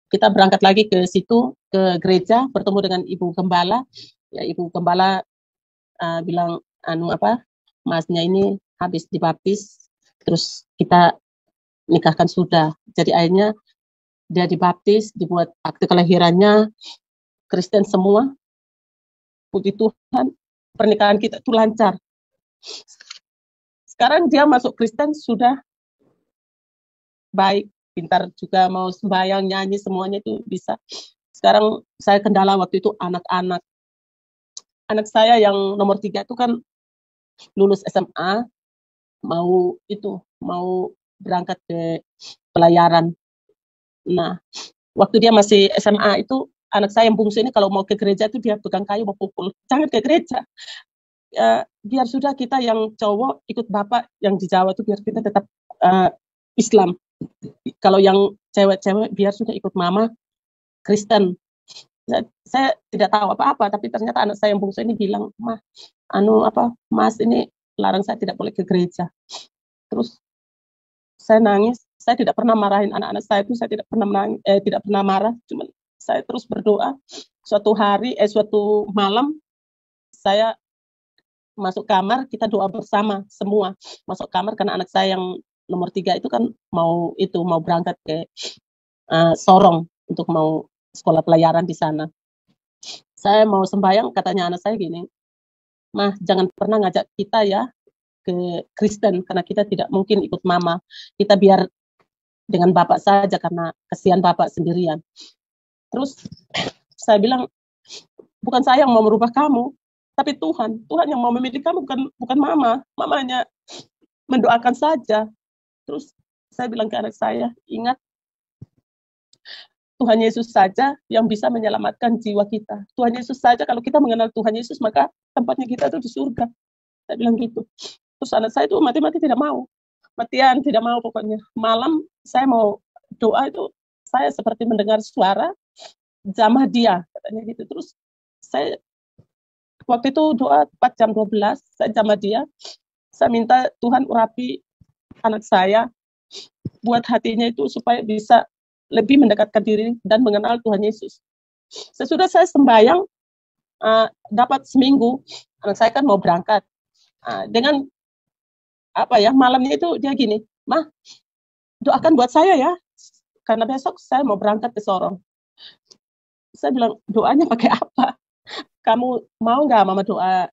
Kita berangkat lagi ke situ, ke gereja, bertemu dengan Ibu Gembala. Ya, Ibu Gembala bilang, masnya ini habis dibaptis, terus kita nikahkan sudah. Jadi akhirnya dia dibaptis, dibuat akte kelahirannya, Kristen semua. Puji Tuhan, pernikahan kita itu lancar. Sekarang dia masuk Kristen sudah baik, pintar juga, mau sembahyang, nyanyi, semuanya itu bisa. Sekarang saya kendala waktu itu anak-anak. Anak saya yang nomor 3 itu kan lulus SMA, mau berangkat ke pelayaran. Nah, waktu dia masih SMA itu, anak saya yang bungsu ini kalau mau ke gereja itu dia pegang kayu mau pukul. Jangan ke gereja. Biar sudah kita yang cowok ikut bapak yang di Jawa itu biar kita tetap Islam. Kalau yang cewek-cewek biar sudah ikut mama Kristen. Saya tidak tahu apa-apa, tapi ternyata anak saya yang bungsu ini bilang, Mas ini larang saya tidak boleh ke gereja. Terus saya nangis. Saya tidak pernah marahin anak-anak saya itu, saya tidak pernah marah, cuman saya terus berdoa. Suatu malam saya masuk kamar, kita doa bersama semua. Masuk kamar karena anak saya yang nomor 3 itu kan mau berangkat ke Sorong untuk mau sekolah pelayaran di sana. Saya mau sembahyang, katanya anak saya gini, Mah, jangan pernah ngajak kita ya ke Kristen, karena kita tidak mungkin ikut mama. Kita biar dengan bapak saja, karena kasihan bapak sendirian. Terus saya bilang, bukan saya yang mau merubah kamu, tapi Tuhan yang mau memilih kamu, bukan mama. Mama hanya mendoakan saja. Terus saya bilang ke anak saya, ingat, Tuhan Yesus saja yang bisa menyelamatkan jiwa kita. Tuhan Yesus saja, kalau kita mengenal Tuhan Yesus, maka tempatnya kita itu di surga. Saya bilang gitu. Terus anak saya itu mati-mati tidak mau. Matian tidak mau pokoknya. Malam saya mau doa itu, saya seperti mendengar suara jamah dia, katanya gitu. Terus saya waktu itu doa 4 jam 12, saya jamah dia. Saya minta Tuhan urapi anak saya, buat hatinya itu supaya bisa lebih mendekatkan diri dan mengenal Tuhan Yesus. Sesudah saya sembahyang, dapat seminggu, anak saya kan mau berangkat. Dengan apa ya, malamnya itu dia gini, "Mah, doakan buat saya ya, karena besok saya mau berangkat ke Sorong." Saya bilang, "Doanya pakai apa? Kamu mau nggak mama doa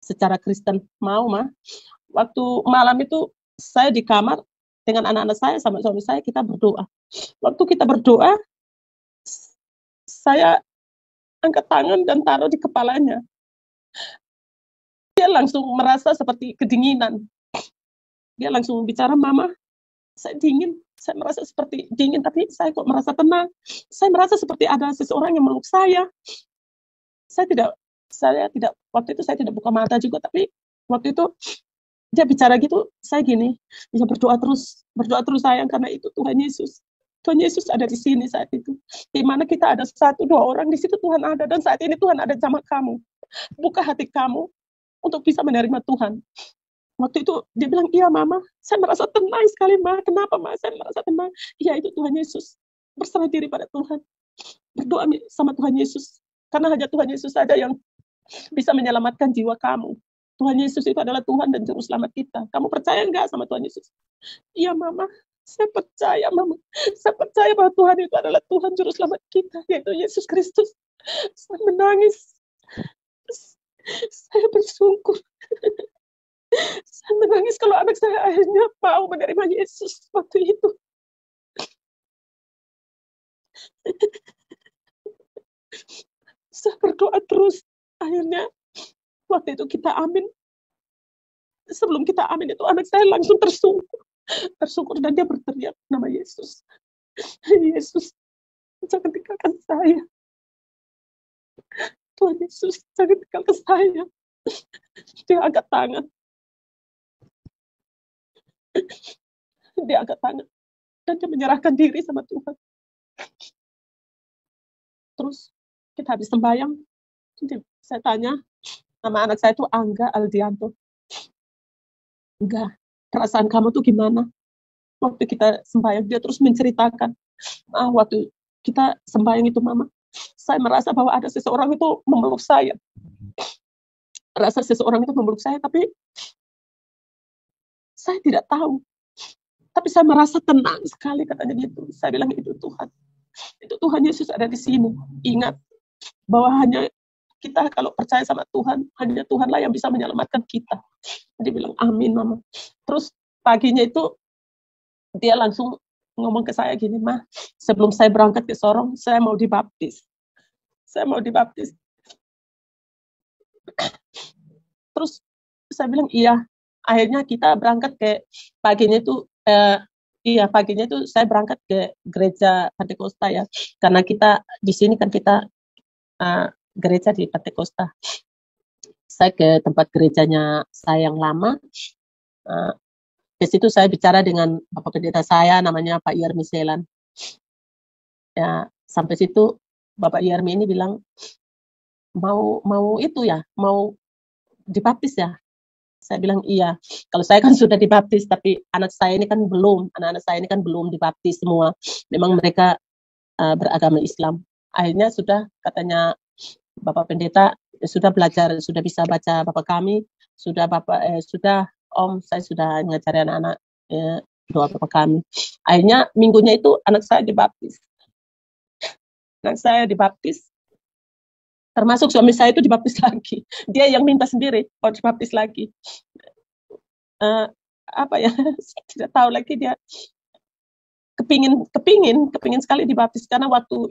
secara Kristen?" "Mau, Mah." Waktu malam itu saya di kamar dengan anak-anak saya sama suami saya, kita berdoa. Waktu kita berdoa, saya angkat tangan dan taruh di kepalanya. Dia langsung merasa seperti kedinginan. Dia langsung bicara, "Mama, saya dingin. Saya merasa seperti dingin, tapi saya kok merasa tenang. Saya merasa seperti ada seseorang yang meluk saya." Saya tidak waktu itu saya tidak buka mata juga, tapi waktu itu dia bicara gitu, saya gini, bisa berdoa terus sayang, karena itu Tuhan Yesus. Tuhan Yesus ada di sini saat itu. Di mana kita ada 1-2 orang di situ, Tuhan ada, dan saat ini Tuhan ada sama kamu. Buka hati kamu untuk bisa menerima Tuhan. Waktu itu dia bilang, "Iya Mama, saya merasa tenang sekali Ma." "Kenapa Ma?" "Saya merasa tenang." "Iya, itu Tuhan Yesus." Berserah diri pada Tuhan. Berdoa sama Tuhan Yesus. Karena hanya Tuhan Yesus saja yang bisa menyelamatkan jiwa kamu. Tuhan Yesus itu adalah Tuhan dan Juru Selamat kita. Kamu percaya enggak sama Tuhan Yesus? "Iya Mama, saya percaya Mama. Saya percaya bahwa Tuhan itu adalah Tuhan Juru Selamat kita, yaitu Yesus Kristus." Saya menangis. Saya bersungkur. Saya menangis kalau anak saya akhirnya mau menerima Yesus waktu itu. Saya berdoa terus. Akhirnya waktu itu kita amin. Sebelum kita amin itu anak saya langsung tersungkur dan dia berteriak nama Yesus. "Yesus, jangan tinggalkan saya. Tuhan Yesus, jangan tinggalkan saya." Dia angkat tangan. Dia angkat tangan. Dan dia menyerahkan diri sama Tuhan. Terus kita habis sembahyang. Saya tanya, nama anak saya itu Angga Aldianto. "Enggak, perasaan kamu tuh gimana?" Waktu kita sembahyang, dia terus menceritakan, "Waktu kita sembahyang itu Mama, saya merasa bahwa ada seseorang itu memeluk saya. Rasa seseorang itu memeluk saya, tapi saya tidak tahu. Tapi saya merasa tenang sekali," katanya gitu. Saya bilang, "Itu Tuhan. Itu Tuhan Yesus ada di sini. Ingat bahwa hanya kita kalau percaya sama Tuhan, hanya Tuhanlah yang bisa menyelamatkan kita." Dia bilang, "Amin Mama." Terus paginya itu dia langsung ngomong ke saya gini, "Mah, sebelum saya berangkat ke Sorong, saya mau dibaptis. Saya mau dibaptis." Terus saya bilang, "Iya." Akhirnya kita berangkat ke paginya itu paginya itu saya berangkat ke gereja Pantekosta ya. Karena kita di sini kan kita gereja di Pantekosta. Saya ke tempat gerejanya saya yang lama. Di situ saya bicara dengan Bapak Pendeta saya, namanya Pak Yermi Selan. Ya, sampai situ Bapak Yermi ini bilang, mau itu ya, mau dibaptis ya?" Saya bilang, "Iya." Kalau saya kan sudah dibaptis, tapi anak-anak saya ini kan belum dibaptis semua. Memang mereka beragama Islam. Akhirnya sudah, katanya Bapak Pendeta, sudah belajar, sudah bisa baca Bapak kami, sudah Om, saya sudah ngajari anak-anak doa Bapak kami. Akhirnya minggunya itu anak saya dibaptis. Termasuk suami saya itu dibaptis lagi. Dia yang minta sendiri, mau dibaptis lagi. Saya tidak tahu lagi, dia kepingin sekali dibaptis, karena waktu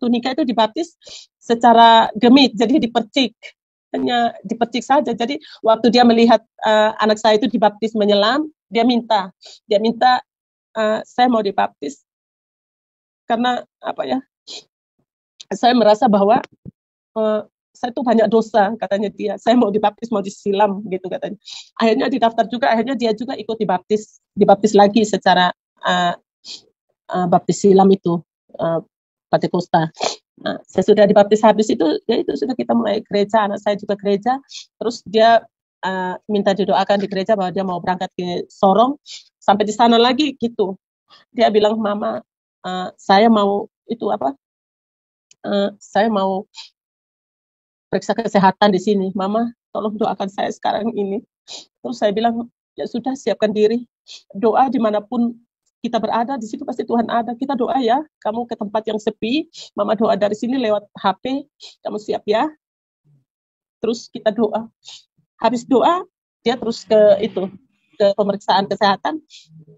nikah itu dibaptis secara gemit, jadi hanya dipercik saja. Jadi waktu dia melihat anak saya itu dibaptis menyelam, dia minta saya mau dibaptis karena saya merasa bahwa saya tuh banyak dosa, katanya dia. Saya mau dibaptis, mau disilam gitu katanya. Akhirnya didaftar juga, akhirnya dia juga ikut dibaptis lagi secara baptis silam itu Pantekosta. Nah, saya sudah dibaptis habis itu, ya itu sudah kita mulai gereja, anak saya juga gereja. Terus dia minta didoakan di gereja bahwa dia mau berangkat ke Sorong. Sampai di sana lagi gitu, dia bilang, "Mama, saya mau saya mau periksa kesehatan di sini. Mama, tolong doakan saya sekarang ini. Terus saya bilang, ya sudah, siapkan diri. Doa dimanapun kita berada, di situ pasti Tuhan ada. Kita doa ya, kamu ke tempat yang sepi, Mama doa dari sini lewat HP, kamu siap ya. Terus kita doa. Habis doa, dia terus ke pemeriksaan kesehatan.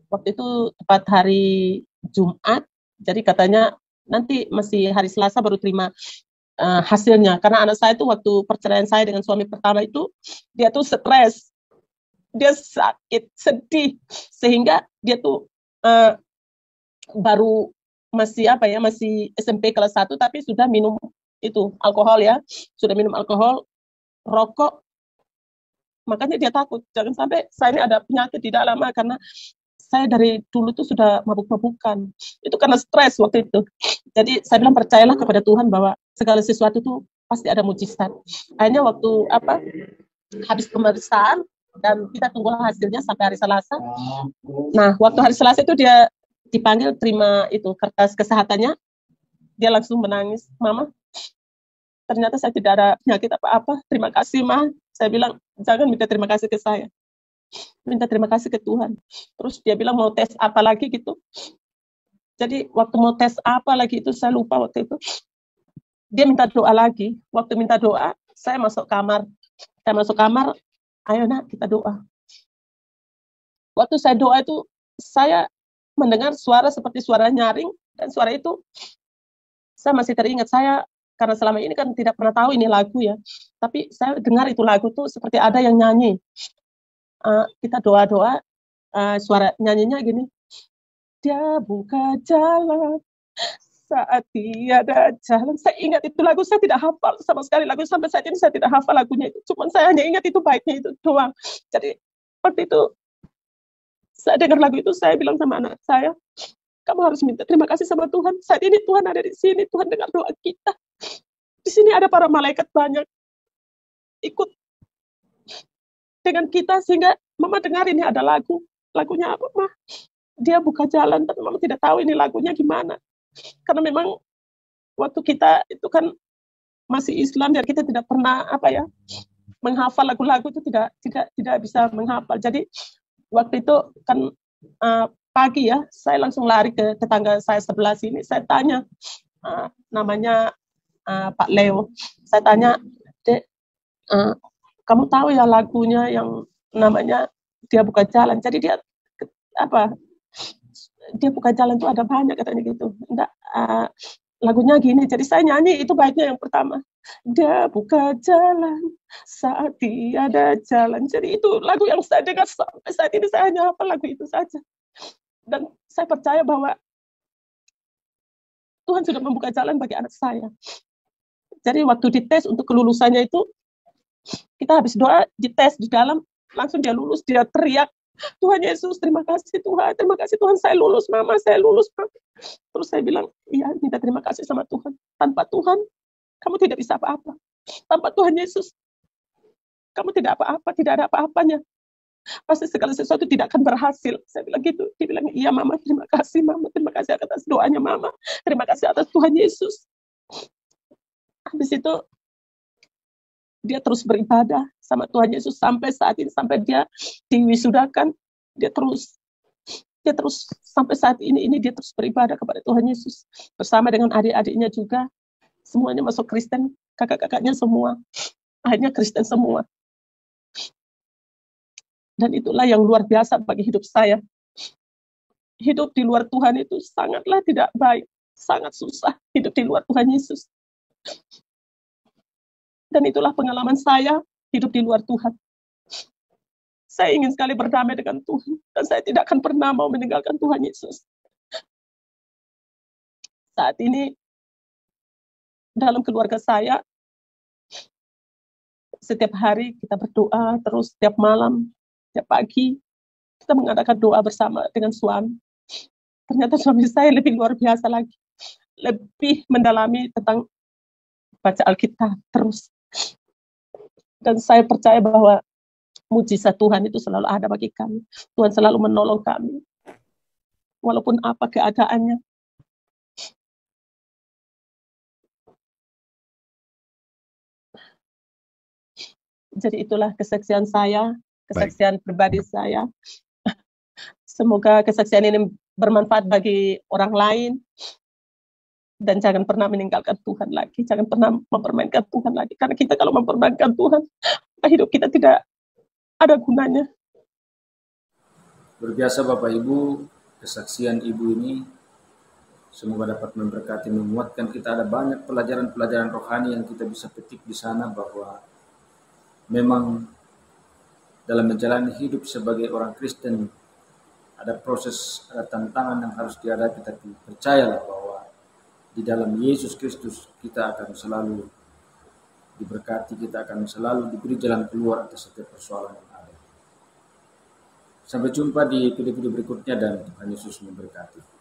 Waktu itu tepat hari Jumat, jadi katanya nanti masih hari Selasa baru terima hasilnya. Karena anak saya itu waktu perceraian saya dengan suami pertama itu, dia tuh stres, dia sakit, sedih, sehingga dia tuh baru masih SMP kelas 1 tapi sudah minum itu alkohol ya, sudah minum alkohol, rokok. Makanya dia takut jangan sampai saya ini ada penyakit di dalam, karena saya dari dulu tuh sudah mabuk-mabukan. Itu karena stres waktu itu. Jadi saya bilang percayalah kepada Tuhan bahwa segala sesuatu tuh pasti ada mujizat. Akhirnya waktu habis pemeriksaan dan kita tunggulah hasilnya sampai hari Selasa. Nah, waktu hari Selasa itu dia dipanggil terima itu kertas kesehatannya. Dia langsung menangis, Mama, ternyata saya tidak ada penyakit apa-apa. Terima kasih, Ma. Saya bilang, jangan minta terima kasih ke saya. Minta terima kasih ke Tuhan. Terus dia bilang mau tes apa lagi gitu. Jadi waktu mau tes apa lagi itu saya lupa waktu itu. Dia minta doa lagi. Waktu minta doa, saya masuk kamar. Saya masuk kamar, ayo nak kita doa. Waktu saya doa itu, saya mendengar suara seperti suara nyaring, dan suara itu saya masih teringat. Saya karena selama ini kan tidak pernah tahu ini lagu ya, tapi saya dengar itu lagu tuh seperti ada yang nyanyi. Kita doa-doa, suara nyanyinya gini, dia buka jalan saat tiada jalan. Saya ingat itu lagu, saya tidak hafal sama sekali lagu, sampai saat ini saya tidak hafal lagunya itu, cuman saya hanya ingat itu baiknya itu doang. Jadi waktu itu saya dengar lagu itu, saya bilang sama anak saya, kamu harus minta terima kasih sama Tuhan. Saat ini Tuhan ada di sini, Tuhan dengar doa kita. Di sini ada para malaikat banyak ikut dengan kita, sehingga Mama dengar ini ada lagu. Lagunya apa, Ma? Dia buka jalan, tapi Mama tidak tahu ini lagunya gimana. Karena memang waktu kita itu kan masih Islam, dan kita tidak pernah menghafal lagu-lagu itu, tidak bisa menghafal. Jadi waktu itu kan pagi ya, saya langsung lari ke tetangga saya sebelah sini. Saya tanya, namanya Pak Leo. Saya tanya, Dek, kamu tahu ya lagunya yang namanya Dia Buka Jalan? Jadi dia dia buka jalan tuh ada banyak katanya gitu. Enggak, lagunya gini. Jadi saya nyanyi itu baiknya yang pertama. Dia buka jalan saat tiada jalan. Jadi itu lagu yang saya dengar sampai saat ini, saya hanya hafal lagu itu saja. Dan saya percaya bahwa Tuhan sudah membuka jalan bagi anak saya. Jadi waktu dites untuk kelulusannya itu, kita habis doa, dites di dalam, langsung dia lulus, dia teriak, Tuhan Yesus, terima kasih Tuhan, saya lulus, Mama, saya lulus, Mama. Terus saya bilang, iya, minta terima kasih sama Tuhan. Tanpa Tuhan, kamu tidak bisa apa-apa. Tanpa Tuhan Yesus, kamu tidak apa-apa, tidak ada apa-apanya. Pasti segala sesuatu tidak akan berhasil. Saya bilang gitu. Dia bilang, iya Mama, terima kasih Mama, terima kasih atas doanya Mama, terima kasih atas Tuhan Yesus. Habis itu, dia terus beribadah sama Tuhan Yesus sampai saat ini, sampai dia diwisudakan, dia terus sampai saat ini dia terus beribadah kepada Tuhan Yesus bersama dengan adik-adiknya juga, semuanya masuk Kristen, kakak-kakaknya semua akhirnya Kristen semua. Dan itulah yang luar biasa bagi hidup saya. Hidup di luar Tuhan itu sangatlah tidak baik, sangat susah hidup di luar Tuhan Yesus. Dan itulah pengalaman saya hidup di luar Tuhan. Saya ingin sekali berdamai dengan Tuhan, dan saya tidak akan pernah mau meninggalkan Tuhan Yesus. Saat ini, dalam keluarga saya, setiap hari kita berdoa, terus setiap malam, setiap pagi, kita mengadakan doa bersama dengan suami. Ternyata suami saya lebih luar biasa lagi, lebih mendalami tentang baca Alkitab terus. Dan saya percaya bahwa mujizat Tuhan itu selalu ada bagi kami. Tuhan selalu menolong kami, walaupun apa keadaannya. Jadi itulah kesaksian saya, kesaksian pribadi saya. Semoga kesaksian ini bermanfaat bagi orang lain. Dan jangan pernah meninggalkan Tuhan lagi. Jangan pernah mempermainkan Tuhan lagi. Karena kita kalau mempermainkan Tuhan, hidup kita tidak ada gunanya. Berbiasa Bapak Ibu, kesaksian Ibu ini semoga dapat memberkati, menguatkan kita. Ada banyak pelajaran-pelajaran rohani yang kita bisa petik di sana, bahwa memang dalam menjalani hidup sebagai orang Kristen ada proses, ada tantangan yang harus dihadapi, tapi percayalah bahwa di dalam Yesus Kristus kita akan selalu diberkati, kita akan selalu diberi jalan keluar atas setiap persoalan yang ada. Sampai jumpa di video-video berikutnya dan Tuhan Yesus memberkati.